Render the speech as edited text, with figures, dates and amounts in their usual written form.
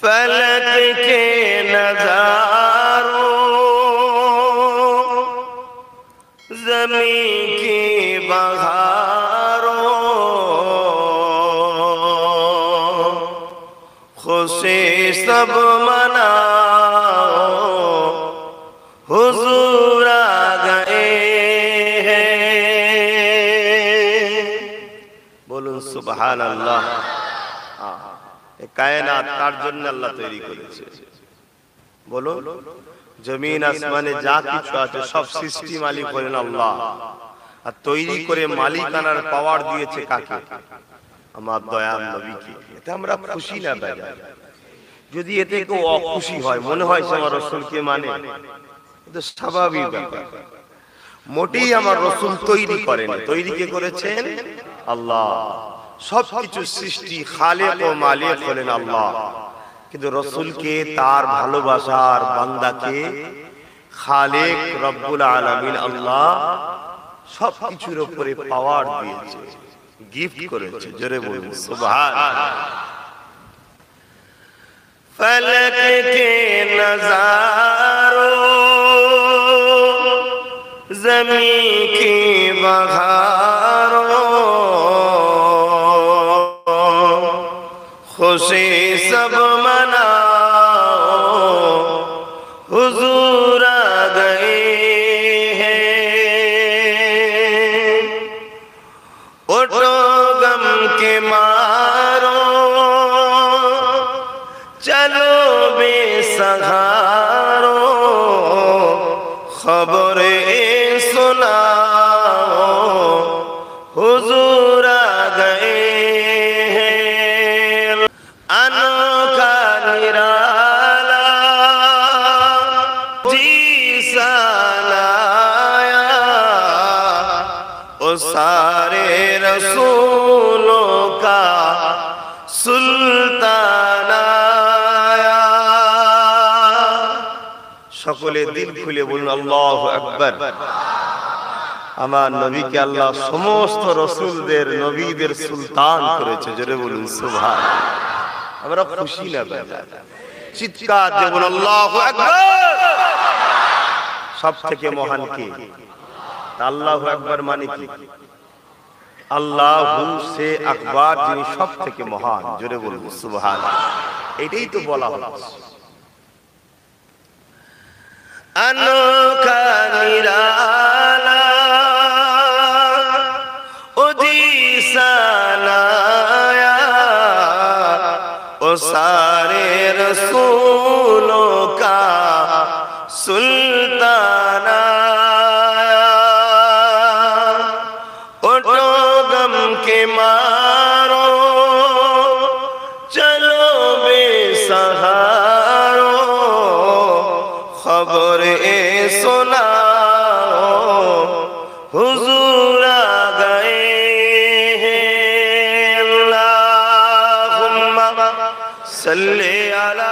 फलक के नजारों, ज़मीं की बहारों, खुशी सब मनाओ, हुजूर आ गए हैं। बोलुन सुबहान अल्लाह। কায়নাত তার জন্য আল্লাহ তৈরি করেছে। বলো, জমিন আসমানে যা কিছু আছে সব সৃষ্টি মালিক হলেন আল্লাহ, আর তৈরি করে মালিকানার পাওয়ার দিয়েছে কাকে? আমার দয়াল নবীকে। এতে আমরা খুশি না বেজা? যদি এতে কেউ অখুশি হয়, মনে হয় সে আমার রাসূলকে মানে, এটা স্বাভাবিক ব্যাপার। মোটেই আমার রাসূল তৈরি করেন, তৈরি কে করেছেন? আল্লাহ। সবকিছু সৃষ্টি খালেক ও মালিক হলেন আল্লাহ, কিন্তু রাসূলকে তার ভালোবাসার বান্দাকে খালেক রব্বুল আলামিন আল্লাহ সবকিছুর উপরে পাওয়ার দিয়েছে, গিফট করেছে। জোরে বলুন সুবহানাল্লাহ। ফলক কে নজারো, ज़मीं की बहारों, खुशी सब मनाओ, हुजूर आ गए हैं। उठो गम के मारो, चलो बेसहारो, खबरें सुनाओ, हुजूर आ गए हैं। अनोखा निराला जीसा लाया, ओ सारे रसूलों का सुल्तान आया। সকলে দিল খুলে বলুন আল্লাহু আকবার। আমার নবীকে আল্লাহ সমস্ত রাসূলদের নবীদের সুলতান করেছে। জোরে বলুন সুবহানাল্লাহ। আমরা খুশি না বেজা? চিৎকার দিয়ে বলুন আল্লাহু আকবার। সব থেকে মহান কে? আল্লাহু আকবার মানে কি? আল্লাহু সে আকবার, যিনি সব থেকে মহান। জোরে বলুন সুবহানাল্লাহ। এটাই তো বলা হচ্ছে। अनोखा निराला उदीसा लाया, ओ सारे रसूलों का सुल्तान आया। उठो गम के मारो, चलो बेसहारो, खबरें सुनाओ, हुजूर आ गए हैं। अल्लाहुम्मा सल्ली अला